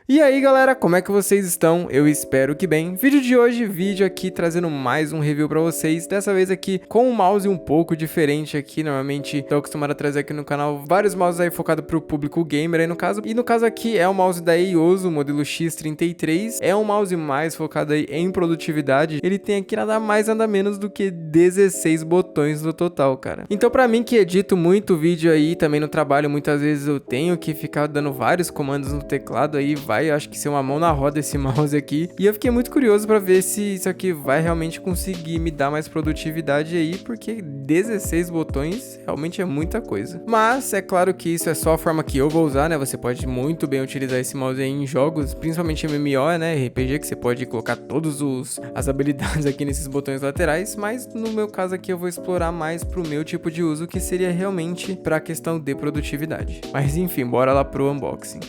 E aí galera, como é que vocês estão? Eu espero que bem. Vídeo de hoje, vídeo aqui trazendo mais um review pra vocês, dessa vez aqui com um mouse um pouco diferente aqui. Normalmente tô acostumado a trazer aqui no canal vários mouses aí focados pro público gamer aí no caso. E no caso aqui é o mouse da Eioso, modelo X33. É um mouse mais focado aí em produtividade. Ele tem aqui nada mais nada menos do que 16 botões no total, cara. Então pra mim que edito muito vídeo aí, também no trabalho, muitas vezes eu tenho que ficar dando vários comandos no teclado aí, vai, acho que ser uma mão na roda esse mouse aqui. E eu fiquei muito curioso pra ver se isso aqui vai realmente conseguir me dar mais produtividade aí, porque 16 botões realmente é muita coisa. Mas é claro que isso é só a forma que eu vou usar, né? Você pode muito bem utilizar esse mouse aí em jogos, principalmente MMO, né? RPG, que você pode colocar todas as habilidades aqui nesses botões laterais, mas no meu caso aqui eu vou explorar mais pro meu tipo de uso, que seria realmente pra questão de produtividade. Mas enfim, bora lá pro unboxing.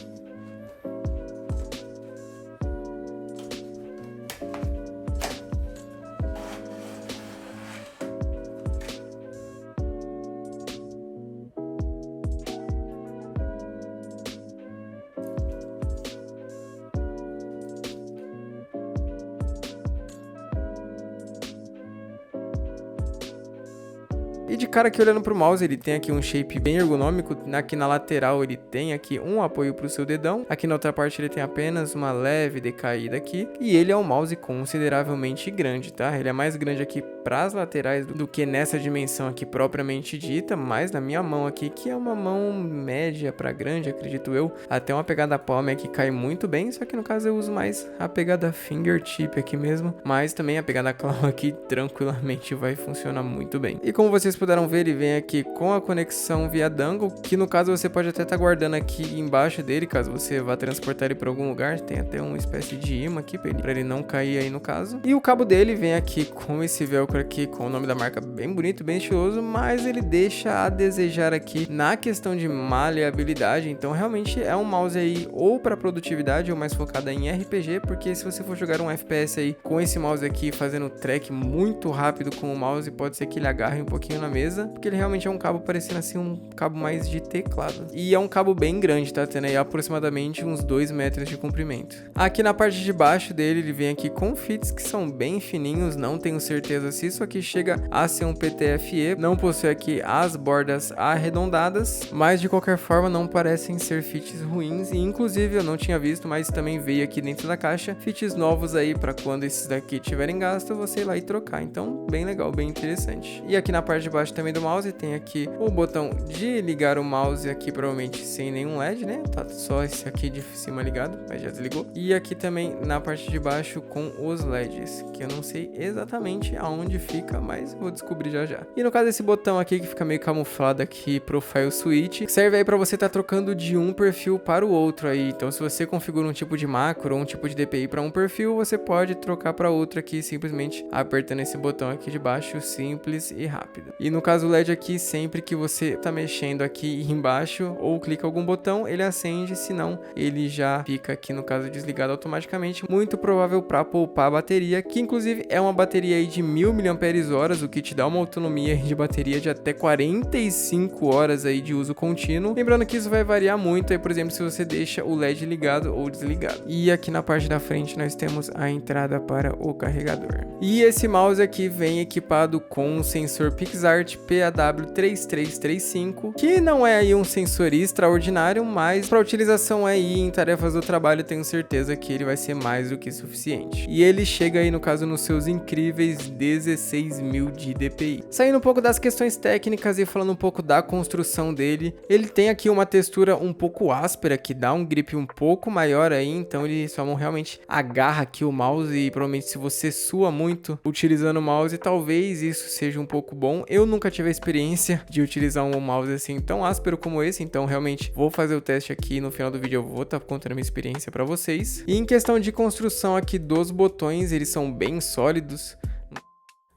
E de cara aqui olhando pro mouse, ele tem aqui um shape bem ergonômico, aqui na lateral ele tem aqui um apoio pro seu dedão, aqui na outra parte ele tem apenas uma leve decaída aqui, e ele é um mouse consideravelmente grande, tá? Ele é mais grande aqui pras laterais do que nessa dimensão aqui propriamente dita, mas na minha mão aqui, que é uma mão média pra grande, acredito eu, até uma pegada palma aqui cai muito bem, só que no caso eu uso mais a pegada fingertip aqui mesmo, mas também a pegada claw aqui tranquilamente vai funcionar muito bem. E como vocês puderam ver, ele vem aqui com a conexão via dongle, que no caso você pode até estar guardando aqui embaixo dele, caso você vá transportar ele para algum lugar. Tem até uma espécie de imã aqui para ele não cair aí no caso. E o cabo dele vem aqui com esse velcro aqui, com o nome da marca bem bonito, bem estiloso, mas ele deixa a desejar aqui na questão de maleabilidade. Então realmente é um mouse aí ou para produtividade ou mais focada em RPG, porque se você for jogar um FPS aí com esse mouse aqui fazendo track muito rápido com o mouse, pode ser que ele agarre um pouquinho na mesa, porque ele realmente é um cabo parecendo assim um cabo mais de teclado. E é um cabo bem grande, tá tendo aí aproximadamente uns 2 metros de comprimento. Aqui na parte de baixo dele, ele vem aqui com fits que são bem fininhos, não tenho certeza se isso aqui chega a ser um PTFE, não possui aqui as bordas arredondadas, mas de qualquer forma não parecem ser fits ruins, e inclusive eu não tinha visto, mas também veio aqui dentro da caixa fits novos aí para quando esses daqui tiverem gasto, você ir lá e trocar. Então bem legal, bem interessante. E aqui na parte de baixo também do mouse tem aqui o botão de ligar o mouse aqui, provavelmente sem nenhum LED, né? Tá só esse aqui de cima ligado, mas já desligou. E aqui também na parte de baixo com os LEDs, que eu não sei exatamente aonde fica, mas vou descobrir já já. E no caso esse botão aqui que fica meio camuflado aqui, Profile Switch, serve aí para você estar trocando de um perfil para o outro aí. Então se você configura um tipo de macro ou um tipo de DPI para um perfil, você pode trocar para outro aqui simplesmente apertando esse botão aqui de baixo, simples e rápido. E no caso o LED aqui, sempre que você tá mexendo aqui embaixo ou clica algum botão, ele acende, senão ele já fica aqui no caso desligado automaticamente, muito provável para poupar a bateria, que inclusive é uma bateria aí de 1000 mAh, o que te dá uma autonomia de bateria de até 45 horas aí de uso contínuo. Lembrando que isso vai variar muito aí, por exemplo, se você deixa o LED ligado ou desligado. E aqui na parte da frente nós temos a entrada para o carregador. E esse mouse aqui vem equipado com um sensor PixArt PAW3335, que não é aí um sensor extraordinário, mas para utilização aí em tarefas do trabalho tenho certeza que ele vai ser mais do que suficiente. E ele chega aí no caso nos seus incríveis 16.000 de DPI. Saindo um pouco das questões técnicas e falando um pouco da construção dele, ele tem aqui uma textura um pouco áspera que dá um grip um pouco maior aí, então sua mão realmente agarra aqui o mouse e provavelmente se você sua muito utilizando o mouse, talvez isso seja um pouco bom. Eu nunca tive a experiência de utilizar um mouse assim tão áspero como esse, então realmente vou fazer o teste aqui, no final do vídeo eu vou estar contando a minha experiência para vocês. E em questão de construção aqui dos botões, eles são bem sólidos.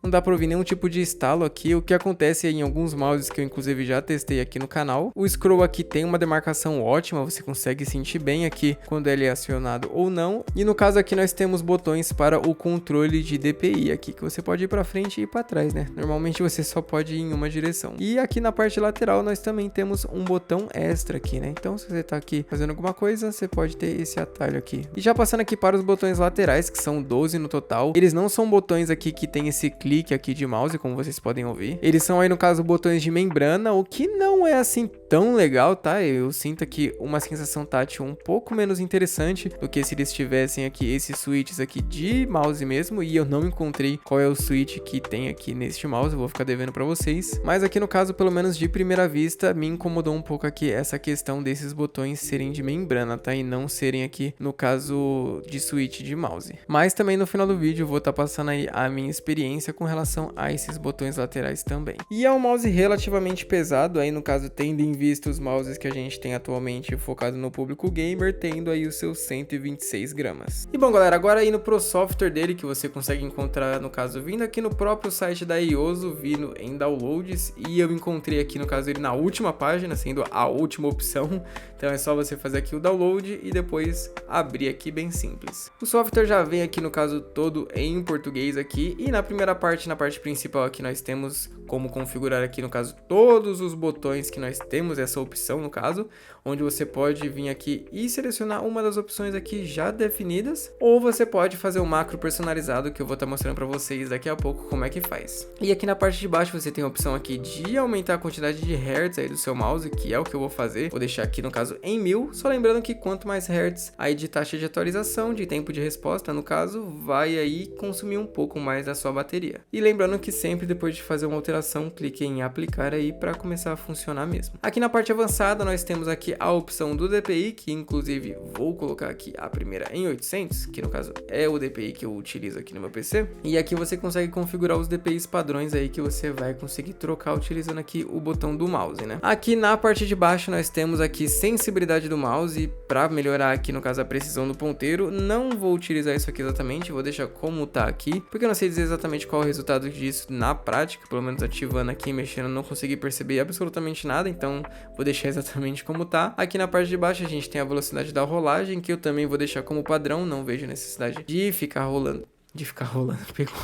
Não dá pra ouvir nenhum tipo de estalo aqui, o que acontece em alguns mouses que eu inclusive já testei aqui no canal. O scroll aqui tem uma demarcação ótima, você consegue sentir bem aqui quando ele é acionado ou não. E no caso aqui nós temos botões para o controle de DPI aqui, que você pode ir para frente e para trás, né? Normalmente você só pode ir em uma direção. E aqui na parte lateral nós também temos um botão extra aqui, né? Então se você tá aqui fazendo alguma coisa, você pode ter esse atalho aqui. E já passando aqui para os botões laterais, que são 12 no total. Eles não são botões aqui que tem esse clique aqui de mouse, como vocês podem ouvir. Eles são aí no caso botões de membrana, o que não é assim tão legal, tá? Eu sinto aqui uma sensação tátil um pouco menos interessante do que se eles tivessem aqui esses switches aqui de mouse mesmo, e eu não encontrei qual é o switch que tem aqui neste mouse, eu vou ficar devendo pra vocês. Mas aqui no caso, pelo menos de primeira vista, me incomodou um pouco aqui essa questão desses botões serem de membrana, tá? E não serem aqui, no caso, de switch de mouse. Mas também no final do vídeo eu vou estar passando aí a minha experiência com relação a esses botões laterais também. E é um mouse relativamente pesado, aí no caso tendo em vista os mouses que a gente tem atualmente focado no público gamer, tendo aí os seus 126 gramas. E bom galera, agora indo pro software dele, que você consegue encontrar no caso vindo aqui no próprio site da Ioso, vindo em downloads, e eu encontrei aqui no caso ele na última página, sendo a última opção. Então é só você fazer aqui o download e depois abrir aqui, bem simples. O software já vem aqui no caso todo em português aqui, e na primeira parte, na parte principal aqui nós temos como configurar aqui no caso todos os botões que nós temos, essa opção no caso, onde você pode vir aqui e selecionar uma das opções aqui já definidas, ou você pode fazer um macro personalizado que eu vou estar mostrando para vocês daqui a pouco como é que faz. E aqui na parte de baixo você tem a opção aqui de aumentar a quantidade de hertz aí do seu mouse, que é o que eu vou fazer. Vou deixar aqui no caso em 1000, só lembrando que quanto mais hertz aí de taxa de atualização, de tempo de resposta no caso, vai aí consumir um pouco mais da sua bateria. E lembrando que sempre depois de fazer uma alteração, clique em aplicar aí para começar a funcionar mesmo. Aqui na parte avançada nós temos aqui a opção do DPI, que inclusive vou colocar aqui a primeira em 800, que no caso é o DPI que eu utilizo aqui no meu PC. E aqui você consegue configurar os DPIs padrões aí que você vai conseguir trocar utilizando aqui o botão do mouse, né? Aqui na parte de baixo nós temos aqui sensibilidade do mouse para melhorar aqui no caso a precisão do ponteiro. Não vou utilizar isso aqui exatamente, vou deixar como tá aqui, porque eu não sei dizer exatamente qual é o resultado disso na prática, pelo menos ativando aqui, mexendo, não consegui perceber absolutamente nada, então vou deixar exatamente como tá. Aqui na parte de baixo a gente tem a velocidade da rolagem, que eu também vou deixar como padrão, não vejo necessidade de ficar rolando. Pegou.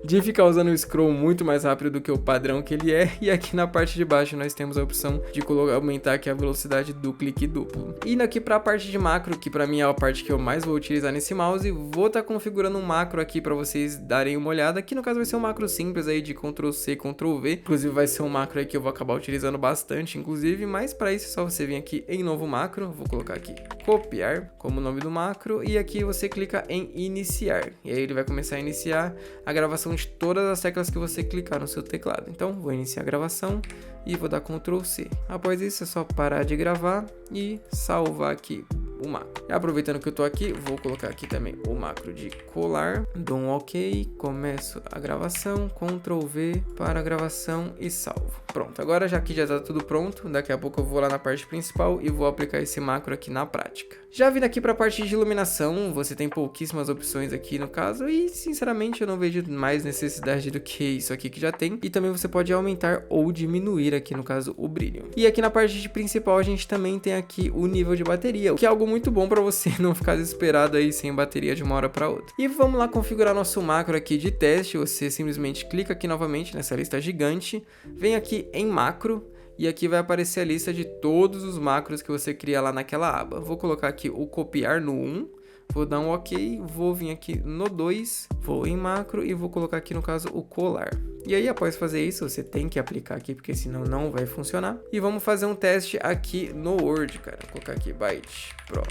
De ficar usando o scroll muito mais rápido do que o padrão que ele é. E aqui na parte de baixo nós temos a opção de aumentar aqui a velocidade do clique duplo. Indo aqui para a parte de macro, que para mim é a parte que eu mais vou utilizar nesse mouse, vou estar configurando um macro aqui para vocês darem uma olhada. Que no caso vai ser um macro simples aí de Ctrl+C, Ctrl+V. Inclusive vai ser um macro aí que eu vou acabar utilizando bastante, inclusive. Mas para isso é só você vir aqui em novo macro. Vou colocar aqui copiar como nome do macro. E aqui você clica em iniciar. E aí ele vai começar a iniciar a gravação de todas as teclas que você clicar no seu teclado. Então vou iniciar a gravação e vou dar Ctrl+C. Após isso é só parar de gravar e salvar aqui o macro. E aproveitando que eu tô aqui, vou colocar aqui também o macro de colar, dou um OK, começo a gravação, Ctrl+V para a gravação e salvo. Pronto, agora já aqui já tá tudo pronto, daqui a pouco eu vou lá na parte principal e vou aplicar esse macro aqui na prática. Já vindo aqui para a parte de iluminação, você tem pouquíssimas opções aqui no caso e sinceramente eu não vejo mais necessidade do que isso aqui que já tem. E também você pode aumentar ou diminuir aqui no caso o brilho. E aqui na parte de principal a gente também tem aqui o nível de bateria, o que é algo muito bom para você não ficar desesperado aí sem bateria de uma hora para outra. E vamos lá configurar nosso macro aqui de teste. Você simplesmente clica aqui novamente nessa lista gigante, vem aqui em macro. E aqui vai aparecer a lista de todos os macros que você cria lá naquela aba. Vou colocar aqui o copiar no 1, vou dar um OK, vou vir aqui no 2, vou em macro e vou colocar aqui no caso o colar. E aí após fazer isso, você tem que aplicar aqui, porque senão não vai funcionar. E vamos fazer um teste aqui no Word, cara. Vou colocar aqui Byte Pro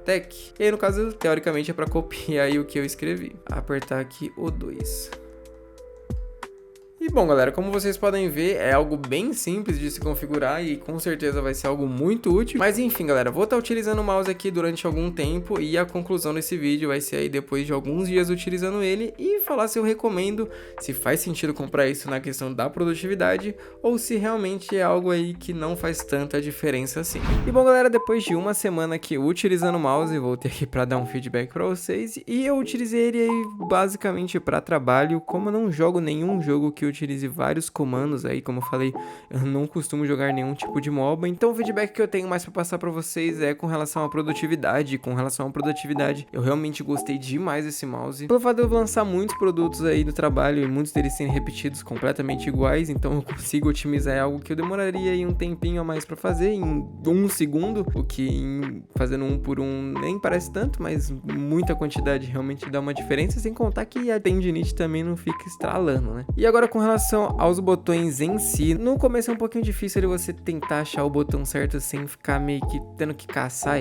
Tech. E aí no caso, teoricamente é para copiar aí o que eu escrevi. Apertar aqui o 2. E bom, galera, como vocês podem ver, é algo bem simples de se configurar e com certeza vai ser algo muito útil. Mas enfim, galera, vou estar utilizando o mouse aqui durante algum tempo e a conclusão desse vídeo vai ser aí depois de alguns dias utilizando ele e falar se eu recomendo, se faz sentido comprar isso na questão da produtividade ou se realmente é algo aí que não faz tanta diferença assim. E bom, galera, depois de uma semana aqui utilizando o mouse, voltei aqui para dar um feedback para vocês e eu utilizei ele aí basicamente para trabalho. Como eu não jogo nenhum jogo que utilize vários comandos aí, como eu falei, eu não costumo jogar nenhum tipo de MOBA, então o feedback que eu tenho mais para passar para vocês é com relação à produtividade. Eu realmente gostei demais desse mouse, pelo fato de eu lançar muitos produtos aí do trabalho e muitos deles serem repetidos completamente iguais, então eu consigo otimizar algo que eu demoraria aí um tempinho a mais para fazer em 1 segundo, o que fazendo um por um nem parece tanto, mas muita quantidade realmente dá uma diferença, sem contar que a tendinite também não fica estralando, né? E agora com relação aos botões em si, no começo é um pouquinho difícil de você tentar achar o botão certo sem ficar meio que tendo que caçar